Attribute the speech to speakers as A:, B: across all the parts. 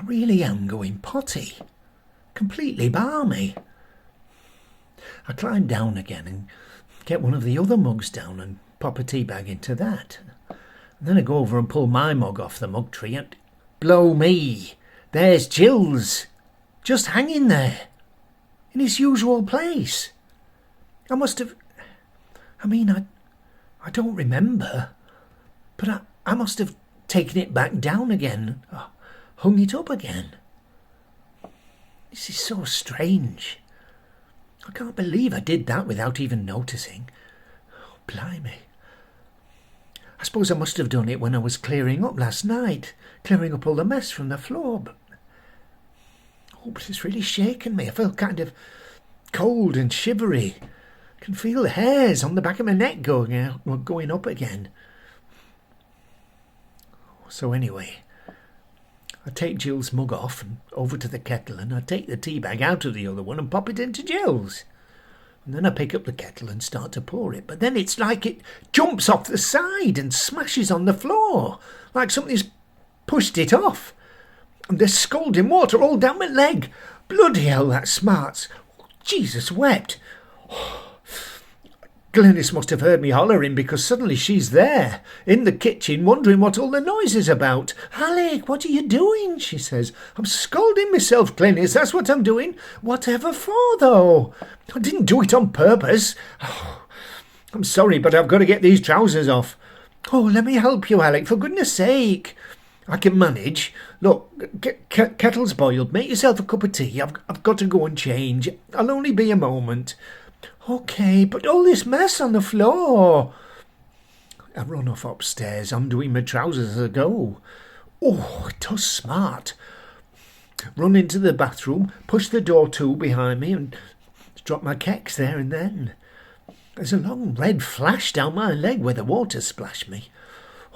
A: I really am going potty. Completely balmy. I climb down again and get one of the other mugs down and pop a tea bag into that. And then I go over and pull my mug off the mug tree and blow me, there's Jill's, just hanging there, in his usual place. I don't remember, but I must have taken it back down again, hung it up again. This is so strange. I can't believe I did that without even noticing. Oh, blimey. I suppose I must have done it when I was clearing up last night, clearing up all the mess from the floor. But it's really shaken me. I feel kind of cold and shivery. I can feel the hairs on the back of my neck going up again. So anyway, I take Jill's mug off and over to the kettle, and I take the tea bag out of the other one and pop it into Jill's. And then I pick up the kettle and start to pour it. But then it's like it jumps off the side and smashes on the floor, like something's pushed it off. And there's scalding water all down my leg. Bloody hell, that smarts. Jesus wept. Glynis must have heard me hollering, because suddenly she's there, in the kitchen, wondering what all the noise is about. "Alec, what are you doing?" she says. "I'm scalding myself, Glynis, that's what I'm doing." "Whatever for, though?" "I didn't do it on purpose." "Oh, I'm sorry, but I've got to get these trousers off." "Oh, let me help you, Alec, for goodness sake." "I can manage. Look, kettle's boiled. Make yourself a cup of tea. I've got to go and change. I'll only be a moment." "OK, but all this mess on the floor." I run off upstairs, undoing my trousers as I go. Oh, it does smart. Run into the bathroom, push the door to behind me, and drop my kecks there and then. There's a long red flash down my leg where the water splashed me.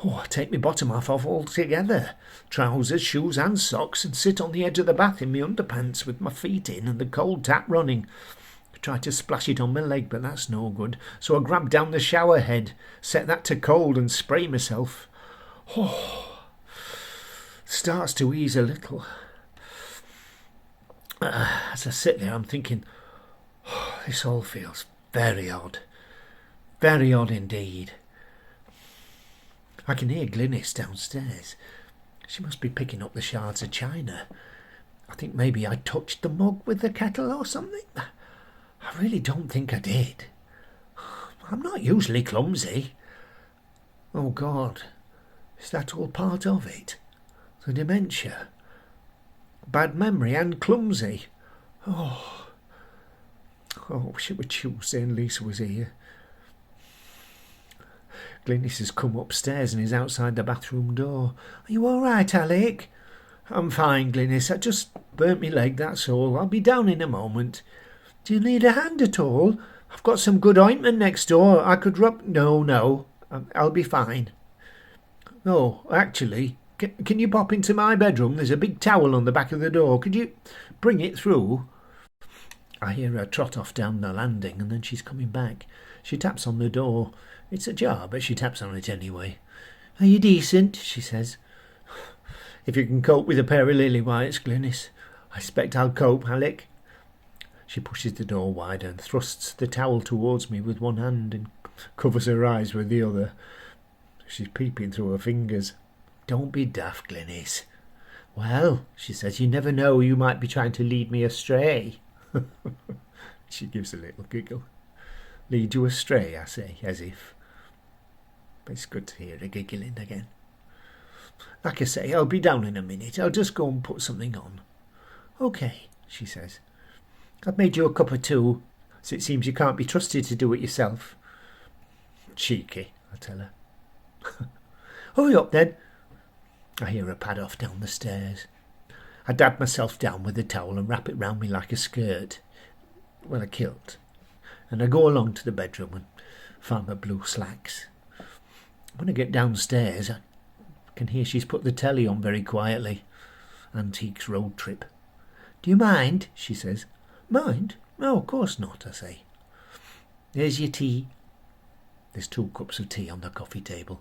A: Oh, I take my bottom half off altogether, trousers, shoes and socks, and sit on the edge of the bath in my underpants with my feet in and the cold tap running. I try to splash it on my leg, but that's no good, so I grab down the shower head, set that to cold and spray myself. Oh, starts to ease a little. As I sit there, I'm thinking, this all feels very odd indeed. I can hear Glynis downstairs. She must be picking up the shards of china. I think maybe I touched the mug with the kettle or something. I really don't think I did. I'm not usually clumsy. Oh God, is that all part of it? The dementia? Bad memory and clumsy? Oh, I wish it were Tuesday and Lisa was here. Glynis has come upstairs and is outside the bathroom door. "Are you all right, Alec?" "I'm fine, Glynis. I just burnt my leg, that's all. I'll be down in a moment." "Do you need a hand at all? I've got some good ointment next door. I could rub—" No, I'll be fine." "Oh, actually, can you pop into my bedroom? There's a big towel on the back of the door. Could you bring it through?" I hear her trot off down the landing, and then she's coming back. She taps on the door. It's ajar, but she taps on it anyway. "Are you decent?" she says. "If you can cope with a pair of lily whites, Glynis. I expect I'll cope, Alec." She pushes the door wider and thrusts the towel towards me with one hand and covers her eyes with the other. She's peeping through her fingers. "Don't be daft, Glynis." "Well," she says, "you never know, you might be trying to lead me astray." She gives a little giggle. "Lead you astray," I say, as if. But it's good to hear her giggling again. "Like I say, I'll be down in a minute. I'll just go and put something on." "OK," she says. "I've made you a cup of tea, so it seems you can't be trusted to do it yourself." "Cheeky," I tell her. "Hurry up then." I hear her pad off down the stairs. I dab myself down with the towel and wrap it round me like a skirt. Well, a kilt. And I go along to the bedroom and find my blue slacks. When I get downstairs, I can hear she's put the telly on very quietly. Antiques Road Trip. "Do you mind?" she says. "Mind? No, of course not," I say. "There's your tea." There's 2 cups of tea on the coffee table.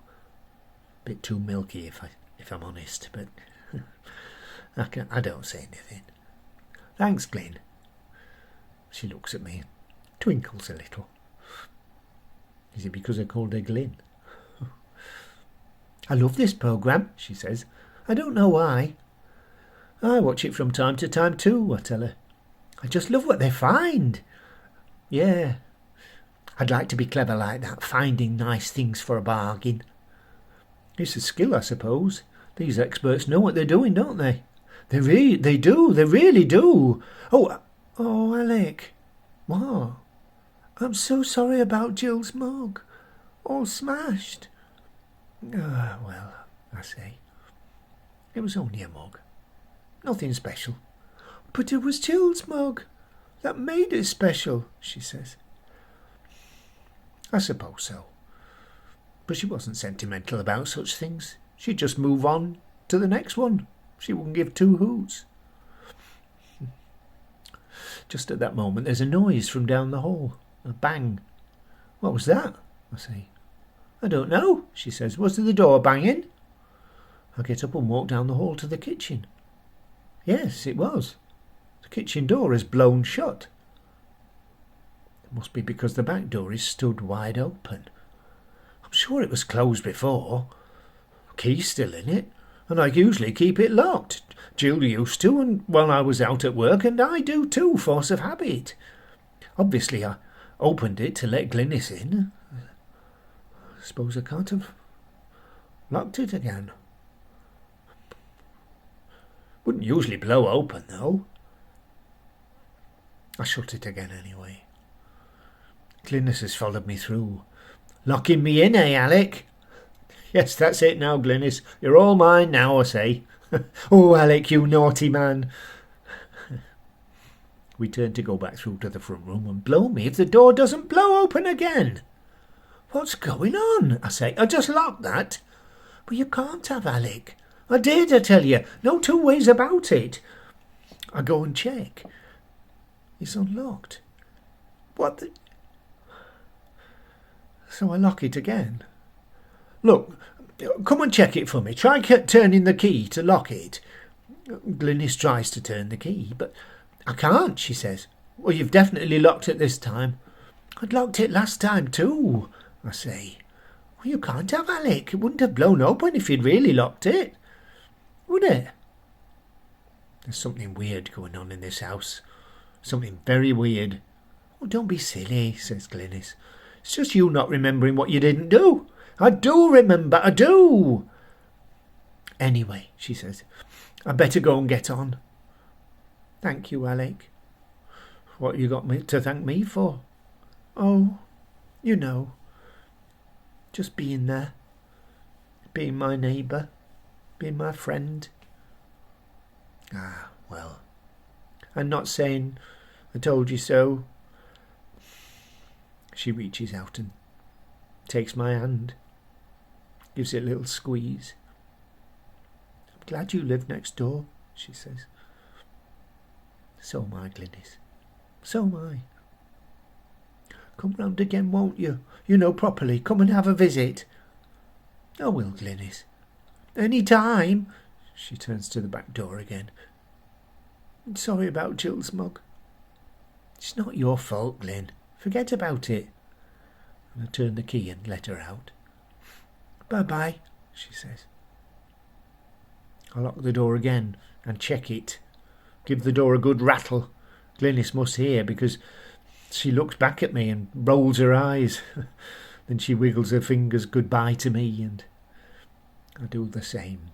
A: Bit too milky if I'm honest, but I don't say anything. Thanks, Glyn. She looks at me, twinkles a little. Is it because I called her Glyn? I love this programme, she says. I don't know why. I watch it from time to time too, I tell her. I just love what they find. Yeah, I'd like to be clever like that, finding nice things for a bargain. It's a skill, I suppose. These experts know what they're doing, don't they? They really do. Oh, Alec. What? I'm so sorry about Jill's mug. All smashed. Well, I say. It was only a mug. Nothing special. But it was Jill's mug. That made it special, she says. I suppose so. But she wasn't sentimental about such things. She'd just move on to the next one. She wouldn't give two hoots. Just at that moment there's a noise from down the hall. A bang. What was that? I say. I don't know, she says. Was the door banging? I get up and walk down the hall to the kitchen. Yes, it was. The kitchen door is blown shut. It must be because the back door is stood wide open. I'm sure it was closed before. Key's still in it, and I usually keep it locked. Jill used to, and while I was out at work, and I do too, force of habit. Obviously, I opened it to let Glynis in. I suppose I can't have locked it again. Wouldn't usually blow open, though. I shut it again anyway. Glynis has followed me through. Locking me in, eh, Alec? Yes, that's it now, Glynis. You're all mine now, I say. Oh, Alec, you naughty man. We turn to go back through to the front room, and blow me if the door doesn't blow open again. What's going on? I say. I just locked that. But you can't have, Alec. I did, I tell you. No two ways about it. I go and check. It's unlocked. What the... So I lock it again. Look, come and check it for me. Try turning the key to lock it. Glynis tries to turn the key, but I can't, she says. Well, you've definitely locked it this time. I'd locked it last time too, I say. Well, you can't have, Alec. It wouldn't have blown open if you'd really locked it, would it? There's something weird going on in this house. Something very weird. Oh, don't be silly, says Glynis. It's just you not remembering what you didn't do. I do remember, I do. Anyway, she says, I'd better go and get on. Thank you, Alec. What you got me to thank me for? Oh, you know, just being there, being my neighbour, being my friend. Ah, well, I'm not saying I told you so. She reaches out and takes my hand, gives it a little squeeze. I'm glad you live next door, she says. So am I, Glynis. So am I. Come round again, won't you? You know properly. Come and have a visit. I will, Glynis. Any time. She turns to the back door again. I'm sorry about Jill's mug. It's not your fault, Glyn. Forget about it. And I turn the key and let her out. Bye-bye, she says. I lock the door again and check it. Give the door a good rattle. Glynis must hear, because she looks back at me and rolls her eyes. Then she wiggles her fingers goodbye to me, and I do the same.